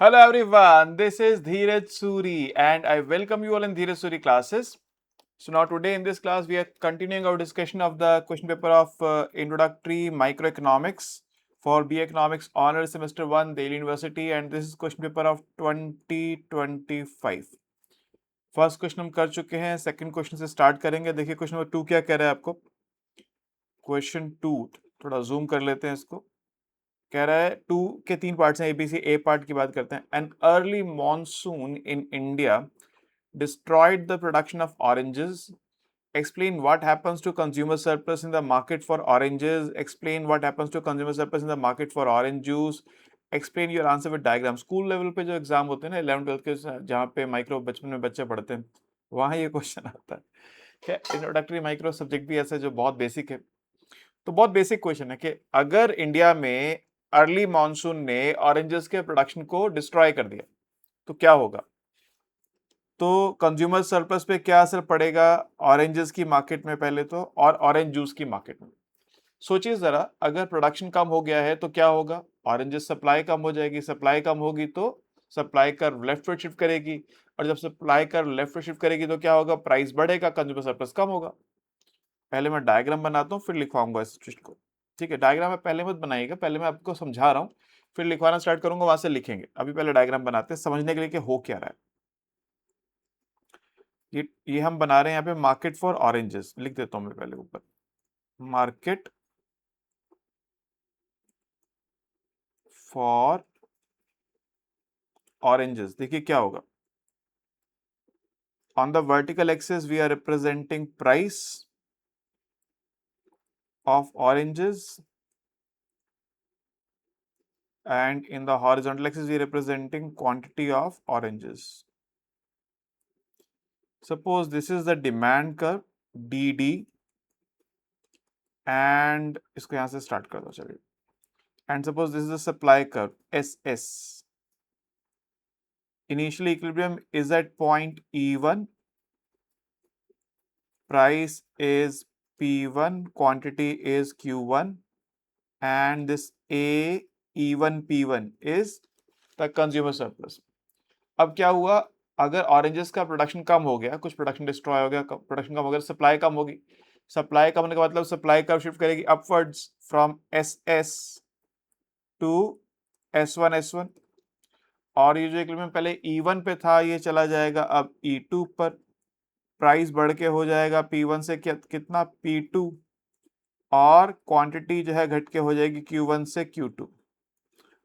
Hello everyone, this is Dheeraj Suri and I welcome you all in Dheeraj Suri classes. So now today in this class we are continuing our discussion of the question paper of Introductory Microeconomics for B Economics Honors Semester 1 Delhi University, and this is question paper of 2025. First question हम कर चुके हैं, second question से start करेंगे. देखिए question number 2 क्या कह रहा है आपको. क्वेश्चन 2 थोड़ा जूम कर लेते हैं इसको. कह रहा है 2 के 3 पार्ट्स हैं, एबीसी. ए पार्ट की बात करते हैं. An early monsoon in India destroyed the production of oranges. Explain what happens to consumer surplus in the market for oranges. Explain what happens to consumer surplus in the market for orange juice. Explain your answer with diagram. School level पे जो exam होते हैं ना 11th 12th के, जहाँ पे micro बचपन में बच्चे पढ़ते हैं, वहाँ ये क्वेश्चन आता है. क्या इंट्रोडक्टरी माइक्रो सब्जेक्ट भी ऐसा जो बहुत बेसिक है. तो बहुत बेसिक क्वेश्चन है कि अगर इंडिया में अर्ली मॉनसून ने ऑरेंजेस के प्रोडक्शन को डिस्ट्रॉय कर दिया तो क्या होगा. तो कंज्यूमर सरप्लस पे क्या असर पड़ेगा ऑरेंजेस की मार्केट में पहले तो, और ऑरेंज जूस की मार्केट में. सोचिए जरा, अगर प्रोडक्शन कम हो गया है तो क्या होगा. ऑरेंजेस सप्लाई कम हो जाएगी, सप्लाई कम होगी तो सप्लाई कर्व लेफ्ट में शिफ्ट करेगी, और जब सप्लाई कर्व लेफ्ट में शिफ्ट करेगी तो क्या होगा, प्राइस बढ़ेगा, कंज्यूमर सरप्लस कम होगा. पहले मैं डायग्राम बनाता हूँ फिर लिखवाऊंगा इस चीज को. ठीक है, डायग्राम मैं पहले मत बनाइएगा, पहले मैं आपको समझा रहा हूँ, फिर लिखवाना स्टार्ट करूंगा, वहां से लिखेंगे. अभी पहले डायग्राम बनाते हैं समझने के लिए कि हो क्या रहा है. ये हम बना रहे हैं यहाँ पे मार्केट फॉर ऑरेंजेस. लिख देता हूं मैं पहले ऊपर, मार्केट फॉर ऑरेंजेस. देखिए क्या होगा. On the vertical axis we are representing price of oranges, and in the horizontal axis we are representing quantity of oranges. Suppose this is the demand curve DD, and इसको यहाँ से start कर दो चलिए. And suppose this is the supply curve SS. Initial equilibrium is at point E1, price is P1, quantity is Q1, and this A E1 P1 is the consumer surplus. अब क्या हुआ, अगर ऑरेंजेस का production कम हो गया, कुछ production destroy हो गया, प्रोडक्शन कम हो गया, सप्लाई कम होगी. सप्लाई कम होने का मतलब सप्लाई कर्व शिफ्ट करेगी upwards from S S to S1 S1, और ये जो इक्विलिब्रियम पहले E1 पे था ये चला जाएगा अब E2 पर. प्राइस बढ़ के हो जाएगा P1 से कितना P2, और क्वांटिटी जो है घट के हो जाएगी Q1 से Q2.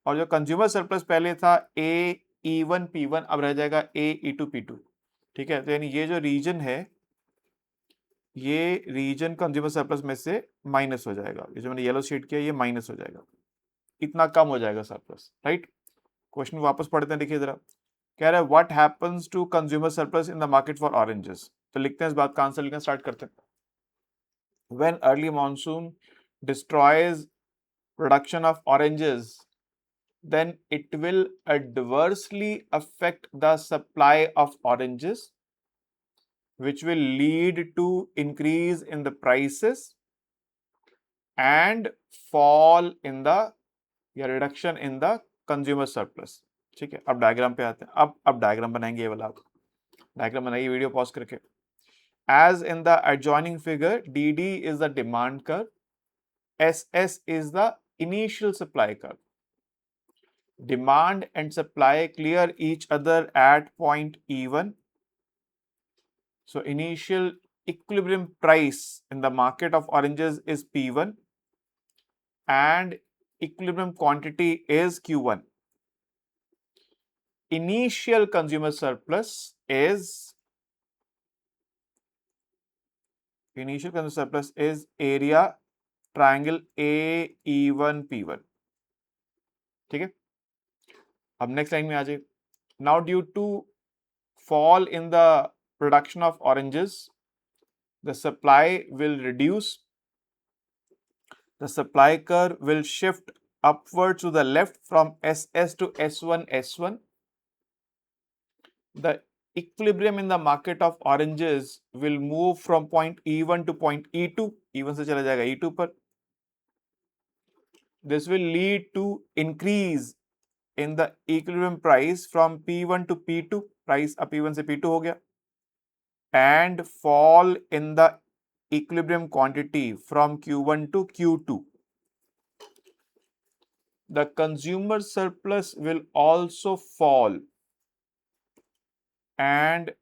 और जो कंज्यूमर सरप्लस पहले था A E1 P1 अब रह जाएगा A E2 P2. ठीक है, तो यानी ये जो रीजन है, ये रीजन कंज्यूमर सरप्लस में से माइनस हो जाएगा. ये जो मैंने येलो शेड किया ये माइनस हो जाएगा, इतना कम हो जाएगा सरप्लस. राइट, क्वेश्चन वापस पढ़ते हैं. देखिए जरा, कह रहा है what happens to consumer surplus in the market for oranges. तो लिखते हैं इस बात का आंसर लिखना स्टार्ट करते हैं. When early monsoon destroys production of oranges, then it will adversely affect the supply of oranges, which will lead to increase in the prices and fall in the या reduction in the consumer surplus. ठीक है, अब diagram पे आते हैं. अब diagram बनाएंगे, ये वाला आप डायग्राम बनाइए वीडियो पॉज करके. As in the adjoining figure, DD is the demand curve, SS is the initial supply curve. Demand and supply clear each other at point E1. So initial equilibrium price in the market of oranges is P1 and equilibrium quantity is Q1. Initial consumer surplus is area triangle AE1 P1. ठीक है, अब next line में आ जाइए. Now due to fall in the production of oranges, the supply will reduce. The supply curve will shift upward to the left from SS to S1 S1. The equilibrium in the market of oranges will move from point E1 to point E2. E1 से चला जाएगा E2 पर. This will lead to increase in the equilibrium price from P1 to P2, price अब P1 से P2 हो गया, and fall in the equilibrium quantity from Q1 to Q2. The consumer surplus will also fall and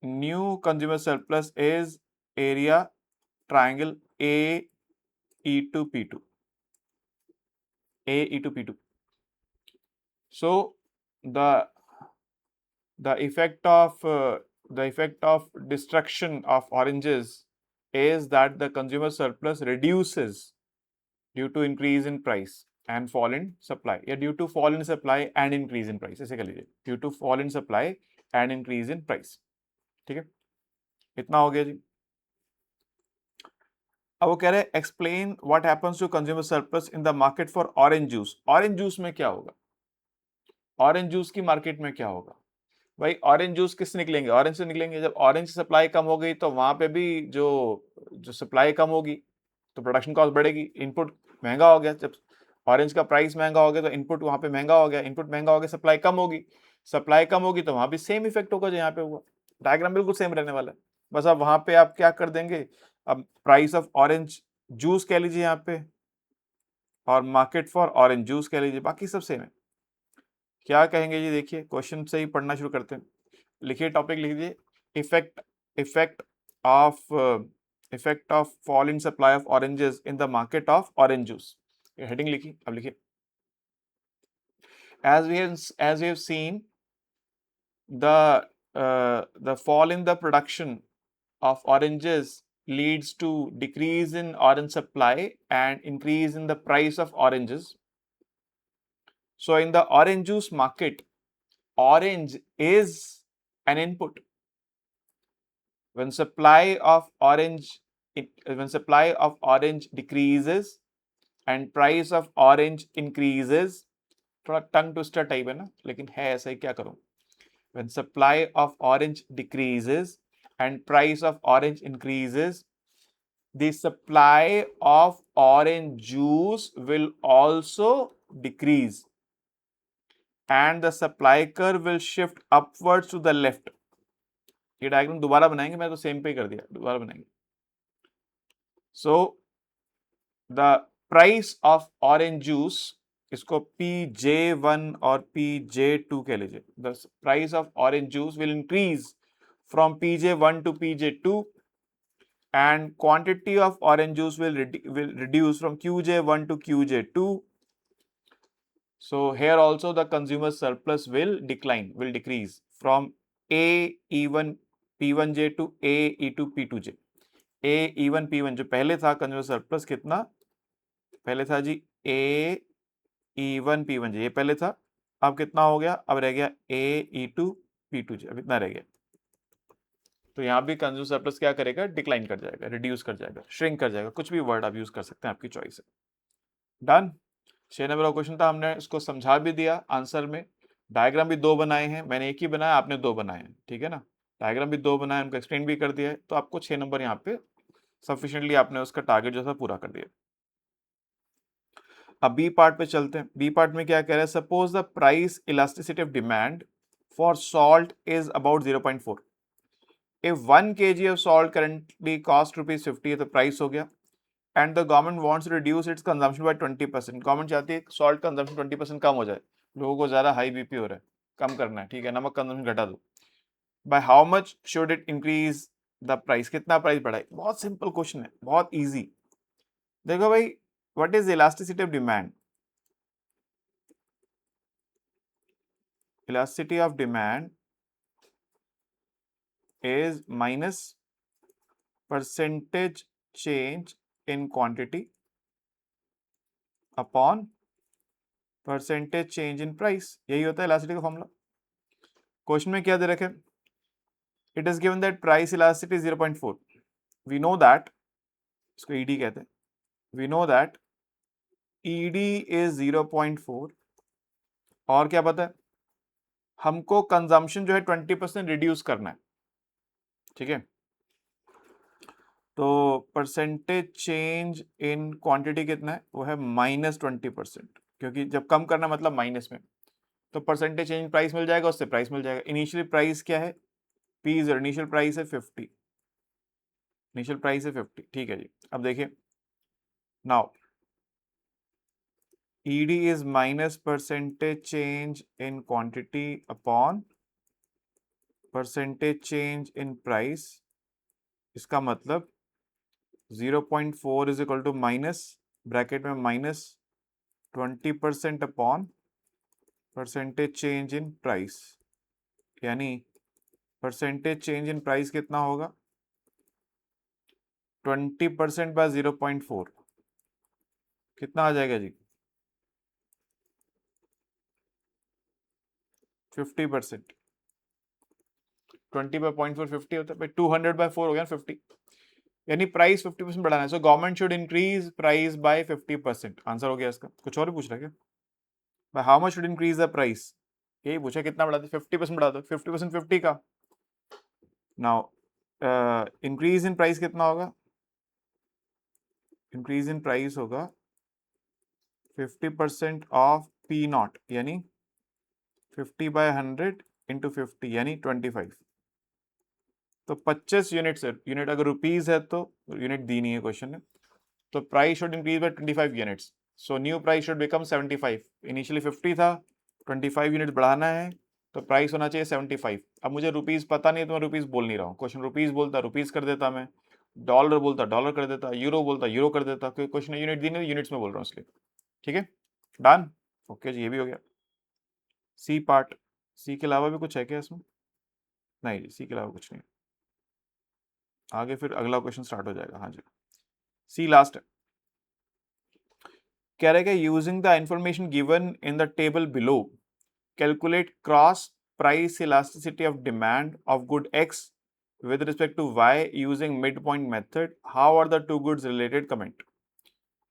new consumer surplus is area triangle A E to P2. A E to P2. So the effect of destruction of oranges is that the consumer surplus reduces due to increase in price and fall in supply, या due to fall in supply and increase in price, ऐसे कर लीजिए, due to fall in supply and increase in price. ठीक है, इतना हो गया जी. अब वो कह रहे हैं explain what happens to consumer surplus in the market for orange juice. Orange juice में क्या होगा, ऑरेंज जूस की मार्केट में क्या होगा भाई? ऑरेंज जूस किससे निकलेंगे? ऑरेंज से निकलेंगे. जब ऑरेंज की सप्लाई कम हो गई तो वहां पे भी जो सप्लाई कम होगी तो प्रोडक्शन कॉस्ट बढ़ेगी, इनपुट महंगा हो गया. जब ऑरेंज का प्राइस महंगा हो गया तो इनपुट वहां पे महंगा हो गया, इनपुट महंगा हो गया, सप्लाई कम होगी, सप्लाई कम होगी तो वहां भी सेम इफेक्ट होगा जो यहाँ पे हुआ. डायग्राम बिल्कुल सेम रहने वाला है, बस अब वहां पे आप क्या कर देंगे, अब प्राइस ऑफ ऑरेंज जूस कह लीजिए यहाँ पे और मार्केट फॉर ऑरेंज जूस कह लीजिए, बाकी सब सेम है. क्या कहेंगे जी, देखिए क्वेश्चन से ही पढ़ना शुरू करते हैं. लिखिए, टॉपिक लिख दीजिए, effect effect of fall in supply of oranges in the market of orange juice. Heading लिखी, अब लिखिए. as we have seen, the fall in the production of oranges leads to decrease in orange supply and increase in the price of oranges. So in the orange juice market, orange is an input. When supply of orange decreases and price of orange increases, थोड़ा tongue twister type है ना, लेकिन है ऐसा ही, क्या करूं. When supply of orange decreases and price of orange increases, the supply of orange juice will also decrease and the supply curve will shift upwards to the left. ये diagram दोबारा बनाएंगे, मैं तो सेम पे ही कर दिया, दोबारा बनाएंगे. So the price of orange juice, इसको PJ1 और PJ2 कह लीजिए. The price of orange juice will increase from PJ1 to PJ2 and quantity of orange juice will reduce from QJ1 to QJ2. So here also the consumer surplus will decrease from AE1 P1J to AE2 P2J. AE1 P1 जो पहले था consumer surplus कितना पहले था जी, AE1 P1J ये पहले था, अब कितना हो गया, अब रह गया AE2 P2J, अब इतना रह गया. तो यहाँ भी कंज्यूमर सरप्लस क्या करेगा, डिक्लाइन कर जाएगा, रिड्यूस कर जाएगा, श्रिंक कर जाएगा, कुछ भी वर्ड आप यूज कर सकते हैं, आपकी चॉइस है. डन. 6 नंबर का क्वेश्चन था, हमने इसको समझा भी दिया आंसर में. डायग्राम भी 2 बनाए हैं, मैंने एक ही बनाया, आपने 2 बनाए हैं, ठीक है ना. डायग्राम भी 2 बनाए, उनको एक्सप्लेन भी कर दिया है, तो आपको 6 नंबर यहाँ पे सफिशिएंटली आपने उसका टारगेट जो था पूरा कर दिया. अब बी पार्ट पे चलते हैं. बी पार्ट में क्या कह रहा है, suppose the price elasticity of demand for salt is about 0.4. if 1 kg of salt currently cost rupees 50, तो प्राइस हो गया, and the government wants to reduce its consumption by 20%. Government चाहती है सॉल्ट कंजम्पशन 20% कम हो जाए, लोगों को ज्यादा हाई बीपी हो रहा है, कम करना है, ठीक है, नमक कंजम्पशन घटा दो. By how much should it increase the price, कितना प्राइस बढ़ाए. बहुत सिंपल क्वेश्चन है, बहुत इजी. देखो भाई, what is elasticity of demand. Elasticity of demand is minus percentage change in quantity upon percentage change in price. यही होता है इलास्टिसिटी का फॉर्मूला. क्वेश्चन में क्या दे रखे, it is given that price elasticity 0.4. We know that, इसको ED कहते हैं, we know that ED is 0.4. और क्या पता है, हमको कंजम्पशन जो है 20% रिड्यूस करना है, ठीक है. तो परसेंटेज चेंज इन क्वांटिटी कितना है, वो है -20%. क्योंकि जब कम करना मतलब माइनस में, तो परसेंटेज चेंज इन प्राइस मिल जाएगा, उससे प्राइस मिल जाएगा। इनिशियल प्राइस क्या है, P0, इनिशियल प्राइस है 50, इनिशियल प्राइस है 50, ठीक है जी। अब देखिए, now ED is minus percentage change in quantity upon percentage change in price। इसका मतलब 0.4 is equal to minus, bracket में minus 20% upon percentage change in price, यानी परसेंटेज चेंज इन प्राइस कितना होगा, 20% बाय 0.4 कितना आ जाएगा जी, 50%। 20 बाय 0.4 50 होता है, 200 बाय 4 हो गया 50, यानी प्राइस 50% बढ़ाना है। So government should increase price by 50%। Answer हो गया इसका। कुछ और भी पूछ रहा है क्या, by how much should increase the price, यही पूछा, कितना बढ़ा दो, 50% बढ़ा दो, 50% 50 का। नाउ इंक्रीज इन प्राइस कितना होगा, इंक्रीज इन प्राइस होगा 50% ऑफ P0, यानी 50/100 इंटू 50 यानी 25। तो 25 यूनिट से, यूनिट अगर रुपीज है तो यूनिट दी नहीं है क्वेश्चन में, तो price should increase by 25 units. So new price should become 75। Initially 50 था, 25 यूनिट बढ़ाना है, तो प्राइस होना चाहिए 75। अब मुझे रुपीज पता नहीं है तो मैं रुपीज बोल नहीं रहा हूँ। क्वेश्चन रुपीज बोलता रुपीज कर देता मैं, डॉलर बोलता डॉलर कर देता, यूरो बोलता यूरो कर देता, क्योंकि क्वेश्चन यूनिट दी नहीं, यूनिट्स में बोल रहा हूँ इसलिए। ठीक है, डन, ओके जी, ये भी हो गया। सी पार्ट, सी के अलावा भी कुछ है क्या इसमें, नहीं जी, सी के अलावा कुछ नहीं, आगे फिर अगला क्वेश्चन स्टार्ट हो जाएगा। हाँ जी, सी लास्ट है। कह रहे कि using the information given in the table below calculate cross price elasticity of demand of good X with respect to Y using midpoint method. How are the two goods related? Comment.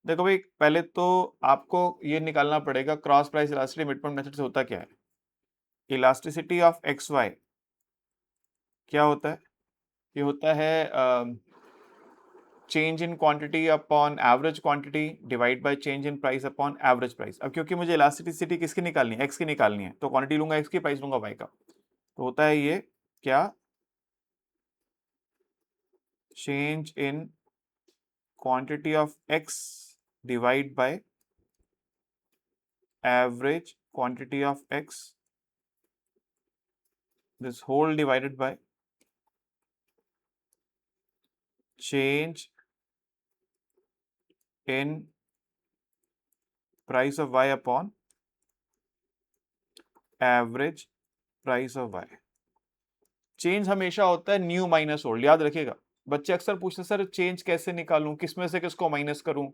देखो भाई, पहले तो आपको ये निकालना पड़ेगा cross price elasticity midpoint method से होता क्या है। इलास्टिसिटी ऑफ XY क्या होता है, ये होता है change in quantity upon average quantity divide by change in price upon average price. अब क्योंकि मुझे इलास्टिसिटी किसकी निकालनी है, एक्स की निकालनी है, तो क्वांटिटी लूंगा एक्स की, प्राइस लूंगा वाई का, तो होता है ये क्या, change in quantity of x divide by average quantity of x, this whole divided by change in price of y upon average price of y। Change हमेशा होता है न्यू माइनस ओल्ड, याद रखिएगा। बच्चे अक्सर पूछते सर चेंज कैसे निकालूं, किसमें से किसको माइनस करूं।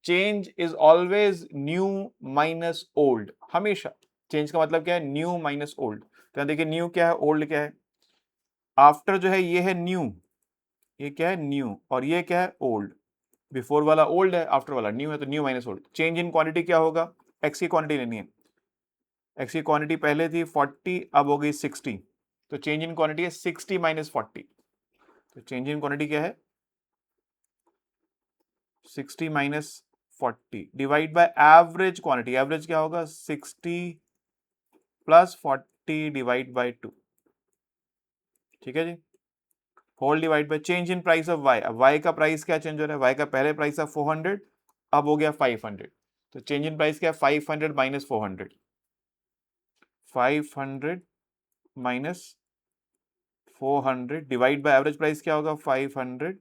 Change is always new minus old, हमेशा। चेंज का मतलब क्या है, न्यू माइनस ओल्ड। तो देखिए न्यू क्या है, ओल्ड क्या है। आफ्टर जो है ये है न्यू, ये क्या है न्यू, और ये क्या है ओल्ड। बिफोर वाला ओल्ड है, आफ्टर वाला न्यू है, तो new minus old. Change in quantity क्या होगा, एक्स की क्वांटिटी लेनी है, एक्स की क्वांटिटी पहले थी 40, अब हो गई 60, तो चेंज इन क्वांटिटी है 60 माइनस 40। तो चेंज इन क्वांटिटी क्या है, 60 minus 40 divide by average quantity. Average क्या होगा, 60 प्लस 40 डिवाइड बाय 2। ठीक है जी, whole divide by change in price of y. अब वाई का प्राइस क्या चेंज हो रहा है, वाई का पहले प्राइस था 400, अब हो गया 500, तो चेंज इन प्राइस क्या है, 500 minus 400, 500 minus 400 divide by average price क्या होगा, 500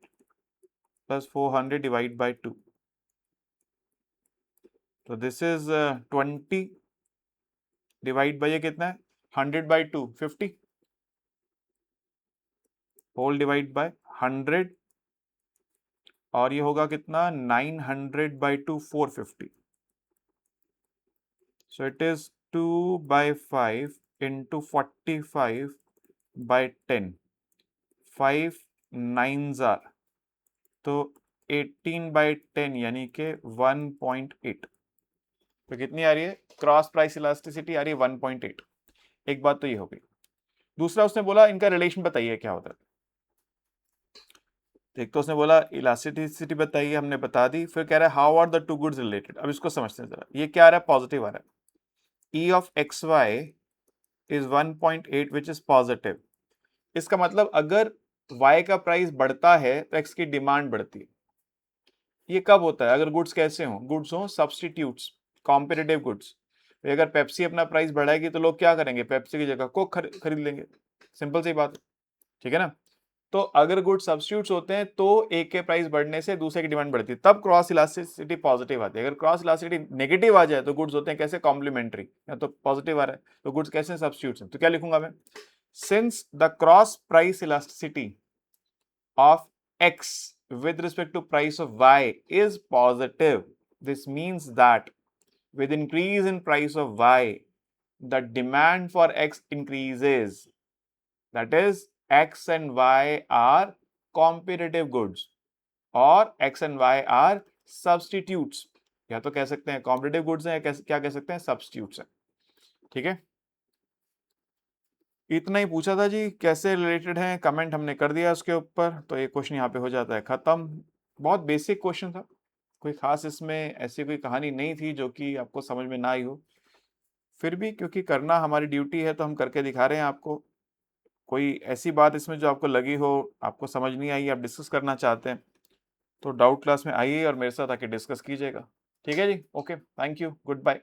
प्लस 400 डिवाइड बाय 2। तो दिस इज 20 डिवाइड बाय ये कितना है, 100 बाय 2 50, होल डिवाइड बाय 100, और ये होगा कितना 900 by 2 450। So it is 2/5 into 45 by 10, 5 9s are, तो 18/10 यानी कि 1.8। तो कितनी आ रही है, क्रॉस प्राइस इलास्टिसिटी आ रही है 1.8। एक बात तो ये हो गई। दूसरा उसने बोला इनका रिलेशन बताइए क्या होता है। एक तो उसने बोला इलास्टिसिटी बताइए, हमने बता दी, फिर कह रहा है how are the two goods related. अब इसको समझते हैं जरा, ये क्या आ रहा है, पॉजिटिव आ रहा है, E of x y is 1.8 which is positive. इसका मतलब अगर y का प्राइस बढ़ता है तो x की डिमांड बढ़ती है। ये कब होता है, अगर गुड्स कैसे हो, गुड्स हो सब्सटीट्यूट्स, कॉम्पिटिटिव गुड्स। अगर पेप्सी अपना प्राइस बढ़ाएगी तो लोग क्या करेंगे, पेप्सी की जगह कोक खरीद लेंगे, सिंपल सी बात है, ठीक है ना। तो अगर गुड सब्स्टिट्यूट्स होते हैं तो एक के प्राइस बढ़ने से दूसरे की डिमांड बढ़ती है, तब क्रॉस इलास्टिसिटी पॉजिटिव आती है। अगर क्रॉस इलास्टिसिटी नेगेटिव आ जाए तो गुड्स होते हैं कैसे, कॉम्प्लीमेंट्री, या तो पॉजिटिव आ रहा है तो गुड्स कैसे सब्स्टिट्यूट्स हैं। तो क्या लिखूंगा मैं, since the cross price elasticity of x with respect to price of y is positive, this means that with increase in price of y, the demand for x increases. That is, x and y are competitive goods और x and y are substitutes। या तो कह सकते हैं competitive goods हैं, या क्या कह सकते हैं, substitutes हैं, ठीक है। इतना ही पूछा था जी, कैसे रिलेटेड हैं, कमेंट हमने कर दिया उसके ऊपर, तो ये क्वेश्चन यहाँ पे हो जाता है खत्म। बहुत बेसिक क्वेश्चन था, कोई खास इसमें ऐसी कोई कहानी नहीं थी जो कि आपको समझ में ना आई हो। फिर भी क्योंकि करना हमारी ड्यूटी है तो हम करके दिखा रहे हैं आपको। कोई ऐसी बात इसमें जो आपको लगी हो, आपको समझ नहीं आई, आप डिस्कस करना चाहते हैं, तो डाउट क्लास में आइए और मेरे साथ आके डिस्कस कीजिएगा, ठीक है जी। Okay, thank you, good bye.